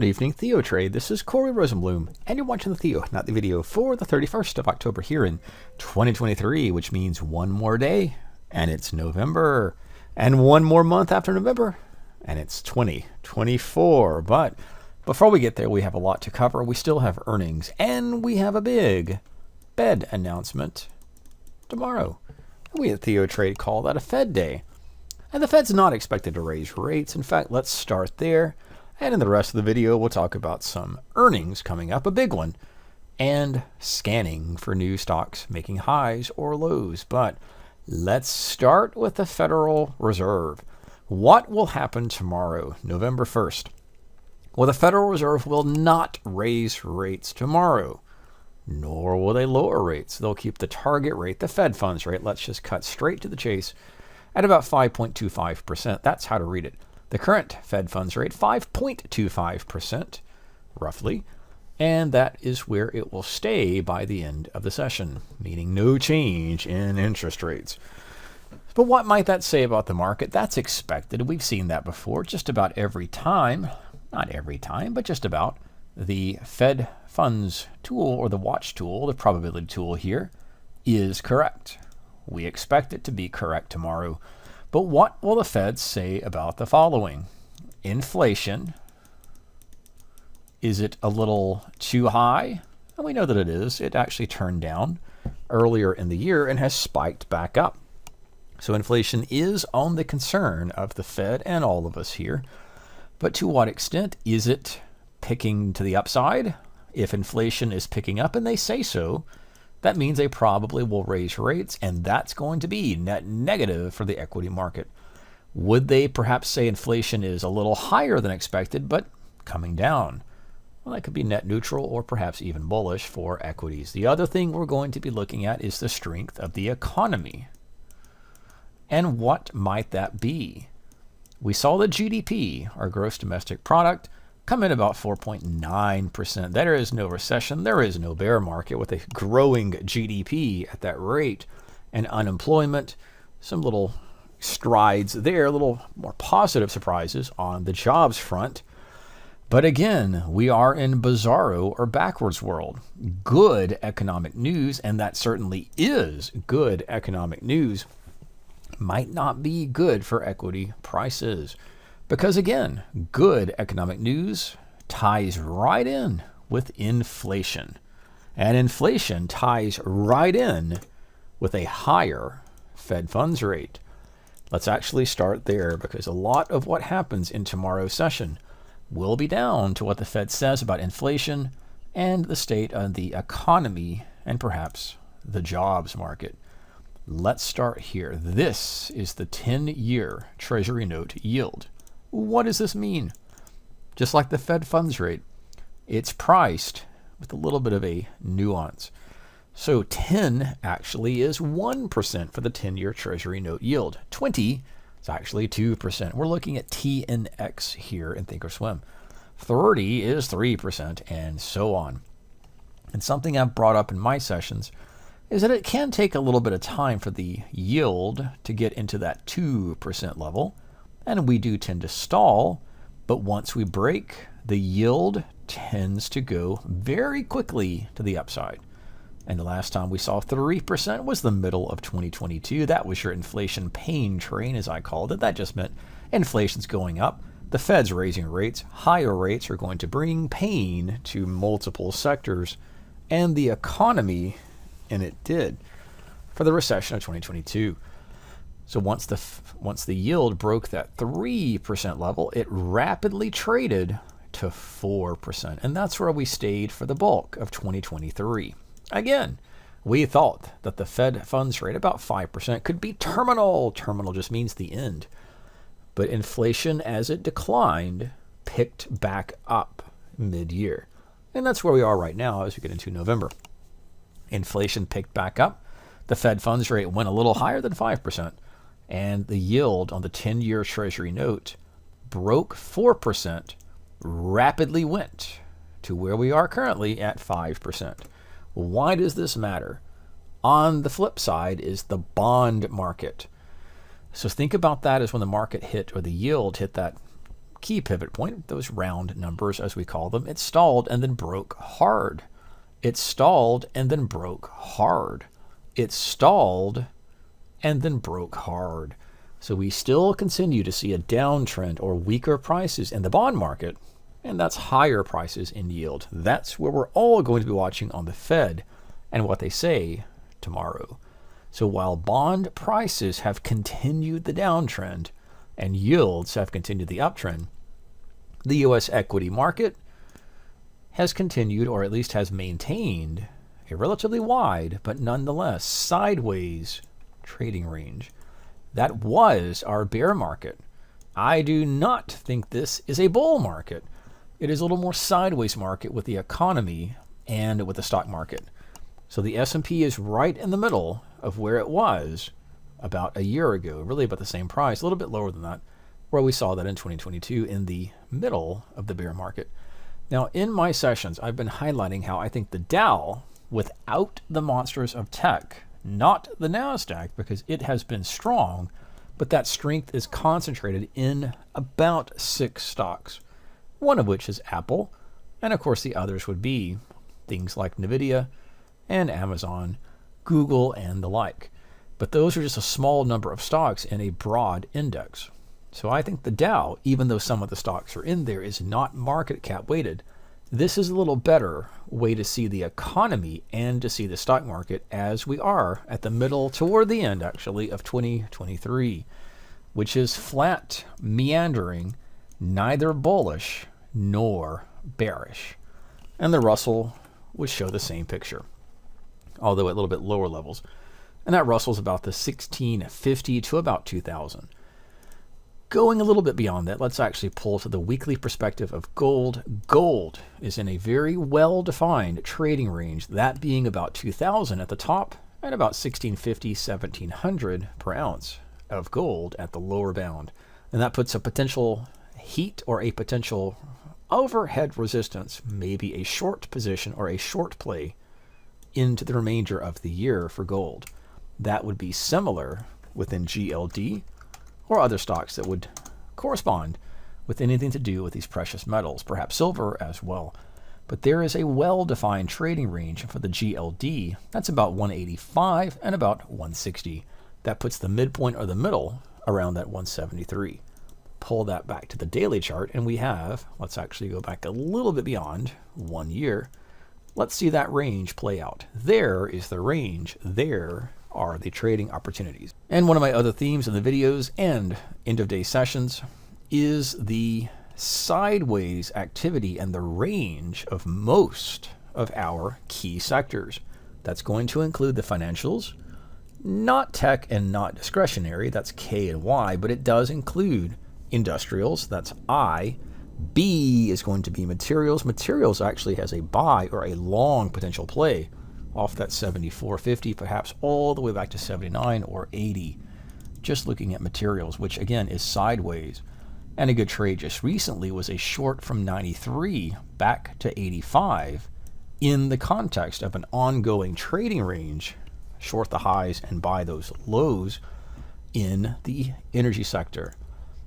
evening, TheoTRADE. This is Corey Rosenblum, and you're watching the Theo, not the video, for the 31st of October here in 2023, which means one more day, and it's November, and one more month after November, and it's 2024. But before we get there, we have a lot to cover. We still have earnings, and we have a big Fed announcement tomorrow. We at TheoTRADE call that a Fed day. And the Fed's not expected to raise rates. In fact, let's start there. And in the rest of the video, we'll talk about some earnings coming up, a big one, and scanning for new stocks making highs or lows. But let's start with the Federal Reserve. What will happen tomorrow, November 1st? Well, the Federal Reserve will not raise rates tomorrow, nor will they lower rates. They'll keep the target rate, the Fed funds rate, let's just cut straight to the chase, at about 5.25%. That's how to read it. The current Fed funds rate, 5.25%, roughly, and that is where it will stay by the end of the session, meaning no change in interest rates. But what might that say about the market? That's expected. We've seen that before just about every time, not every time, but just about. The Fed funds tool, or the watch tool, the probability tool here, is correct. We expect it to be correct tomorrow. But what will the Fed say about the following? Inflation. Is it a little too high? And we know that it is. It actually turned down earlier in the year and has spiked back up. So inflation is on the concern of the Fed and all of us here. But to what extent? Is it picking to the upside? If inflation is picking up, and they say so, that means they probably will raise rates, and that's going to be net negative for the equity market. Would they perhaps say inflation is a little higher than expected, but coming down? Well, that could be net neutral or perhaps even bullish for equities. The other thing we're going to be looking at is the strength of the economy. And what might that be? We saw the GDP, our gross domestic product, come in about 4.9%. There is no recession. There is no bear market with a growing GDP at that rate. And unemployment, some little strides there, a little more positive surprises on the jobs front. But again, we are in bizarro or backwards world. Good economic news, and that certainly is good economic news, might not be good for equity prices. Because again, good economic news ties right in with inflation. And inflation ties right in with a higher Fed funds rate. Let's actually start there, because a lot of what happens in tomorrow's session will be down to what the Fed says about inflation and the state of the economy and perhaps the jobs market. Let's start here. This is the 10-year Treasury note yield. What does this mean? Just like the Fed funds rate, it's priced with a little bit of a nuance. So 10 actually is 1% for the 10-year Treasury note yield. 20 is actually 2%. We're looking at TNX here in thinkorswim. 30 is 3%, and so on. And something I've brought up in my sessions is that it can take a little bit of time for the yield to get into that 2% level. And we do tend to stall, but once we break, the yield tends to go very quickly to the upside. And the last time we saw 3% was the middle of 2022. That was your inflation pain train, as I called it. That just meant inflation's going up. The Fed's raising rates. Higher rates are going to bring pain to multiple sectors and the economy, and it did, for the recession of 2022. So once the yield broke that 3% level, it rapidly traded to 4%. And that's where we stayed for the bulk of 2023. Again, we thought that the Fed funds rate, about 5%, could be terminal. Terminal just means the end. But inflation, as it declined, picked back up mid-year. And that's where we are right now as we get into November. Inflation picked back up. The Fed funds rate went a little higher than 5%. And the yield on the 10-year Treasury note broke 4%, rapidly went to where we are currently at 5%. Why does this matter? On the flip side is the bond market. So think about that as when the market hit, or the yield hit that key pivot point, those round numbers as we call them, it stalled and then broke hard. It stalled and then broke hard. It stalled and then broke hard. So we still continue to see a downtrend or weaker prices in the bond market, and that's higher prices in yield. That's where we're all going to be watching on the Fed and what they say tomorrow. So while bond prices have continued the downtrend and yields have continued the uptrend, the U.S. equity market has continued, or at least has maintained, a relatively wide but nonetheless sideways trading range. That was our bear market. I do not think this is a bull market. It is a little more sideways market with the economy and with the stock market. So the S&P is right in the middle of where it was about a year ago, really about the same price, a little bit lower than that, where we saw that in 2022 in the middle of the bear market. Now, in my sessions, I've been highlighting how I think the Dow, without the monsters of tech, not the Nasdaq, because it has been strong, but that strength is concentrated in about 6 stocks, one of which is Apple, and of course the others would be things like Nvidia and Amazon, Google, and the like. But those are just a small number of stocks in a broad index. So I think the Dow, even though some of the stocks are in there, is not market cap weighted. This is a little better way to see the economy and to see the stock market as we are at the middle, toward the end actually, of 2023, which is flat, meandering, neither bullish nor bearish. And the Russell would show the same picture, although at a little bit lower levels. And that Russell's about the 1650 to about 2000. Going a little bit beyond that, let's actually pull to the weekly perspective of gold. Gold is in a very well-defined trading range, that being about 2000 at the top and about 1650, 1700 per ounce of gold at the lower bound. And that puts a potential heat or a potential overhead resistance, maybe a short position or a short play into the remainder of the year for gold. That would be similar within GLD or other stocks that would correspond with anything to do with these precious metals, perhaps silver as well. But there is a well-defined trading range for the GLD. That's about 185 and about 160. That puts the midpoint or the middle around that 173. Pull that back to the daily chart, and we have, let's actually go back a little bit beyond 1 year. Let's see that range play out. There is the range. There are the trading opportunities. And one of my other themes in the videos and end of day sessions is the sideways activity and the range of most of our key sectors. That's going to include the financials, not tech and not discretionary, that's K and Y, but it does include industrials, that's I. B is going to be materials. Materials actually has a buy or a long potential play off that 74.50, perhaps all the way back to 79 or 80. Just looking at materials, which again is sideways. And a good trade just recently was a short from 93 back to 85 in the context of an ongoing trading range, short the highs and buy those lows in the energy sector.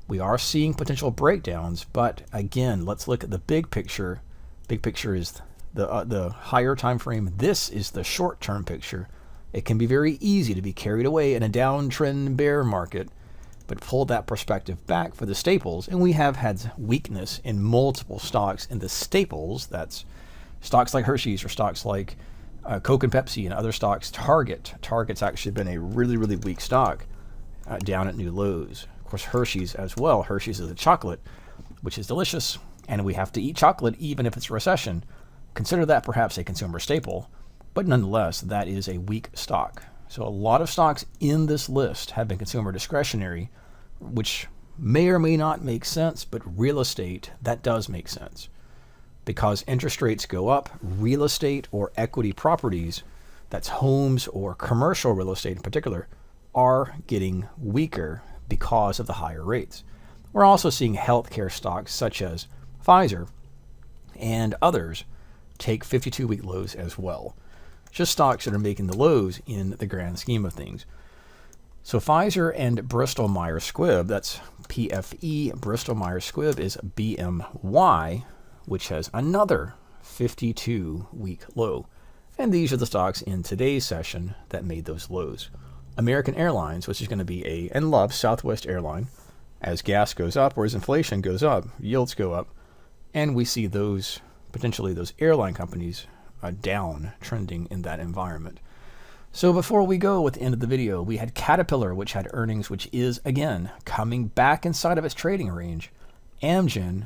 We are seeing potential breakdowns, but again, let's look at the big picture. Big picture is the higher time frame. This is the short-term picture. It can be very easy to be carried away in a downtrend bear market, but pull that perspective back for the staples, and we have had weakness in multiple stocks in the staples. That's stocks like Hershey's or stocks like Coke and Pepsi and other stocks. Target's actually been a really, really weak stock down at new lows. Of course, Hershey's as well. Hershey's is a chocolate, which is delicious, and we have to eat chocolate even if it's a recession. Consider that perhaps a consumer staple, but nonetheless, that is a weak stock. So a lot of stocks in this list have been consumer discretionary, which may or may not make sense, but real estate, that does make sense. Because interest rates go up, real estate or equity properties, that's homes or commercial real estate in particular, are getting weaker because of the higher rates. We're also seeing healthcare stocks such as Pfizer and others take 52-week lows as well. Just stocks that are making the lows in the grand scheme of things. So Pfizer and Bristol Myers Squibb, that's PFE, Bristol Myers Squibb is BMY, which has another 52-week low. And these are the stocks in today's session that made those lows. American Airlines, which is going to be and love Southwest Airline, as gas goes up or as inflation goes up, yields go up, and we see those, potentially those airline companies down trending in that environment. So before we go with the end of the video, we had Caterpillar, which had earnings, which is, again, coming back inside of its trading range. Amgen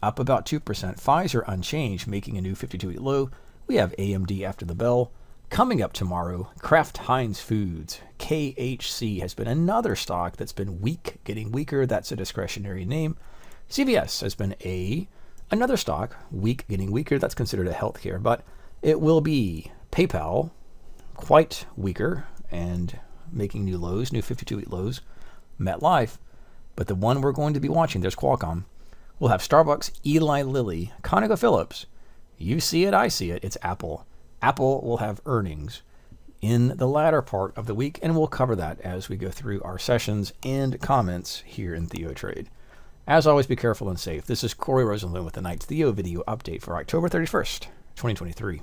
up about 2%. Pfizer unchanged, making a new 52-week low. We have AMD after the bell. Coming up tomorrow, Kraft Heinz Foods. KHC has been another stock that's been weak, getting weaker. That's a discretionary name. CVS has been another stock, weak, getting weaker. That's considered a healthcare, but it will be PayPal, quite weaker and making new lows, new 52-week lows. MetLife, but the one we're going to be watching, there's Qualcomm. We'll have Starbucks, Eli Lilly, ConocoPhillips. You see it, I see it. It's Apple. Apple will have earnings in the latter part of the week, and we'll cover that as we go through our sessions and comments here in TheoTRADE. As always, be careful and safe. This is Corey Rosenlund with the Night's Theo video update for October 31st, 2023.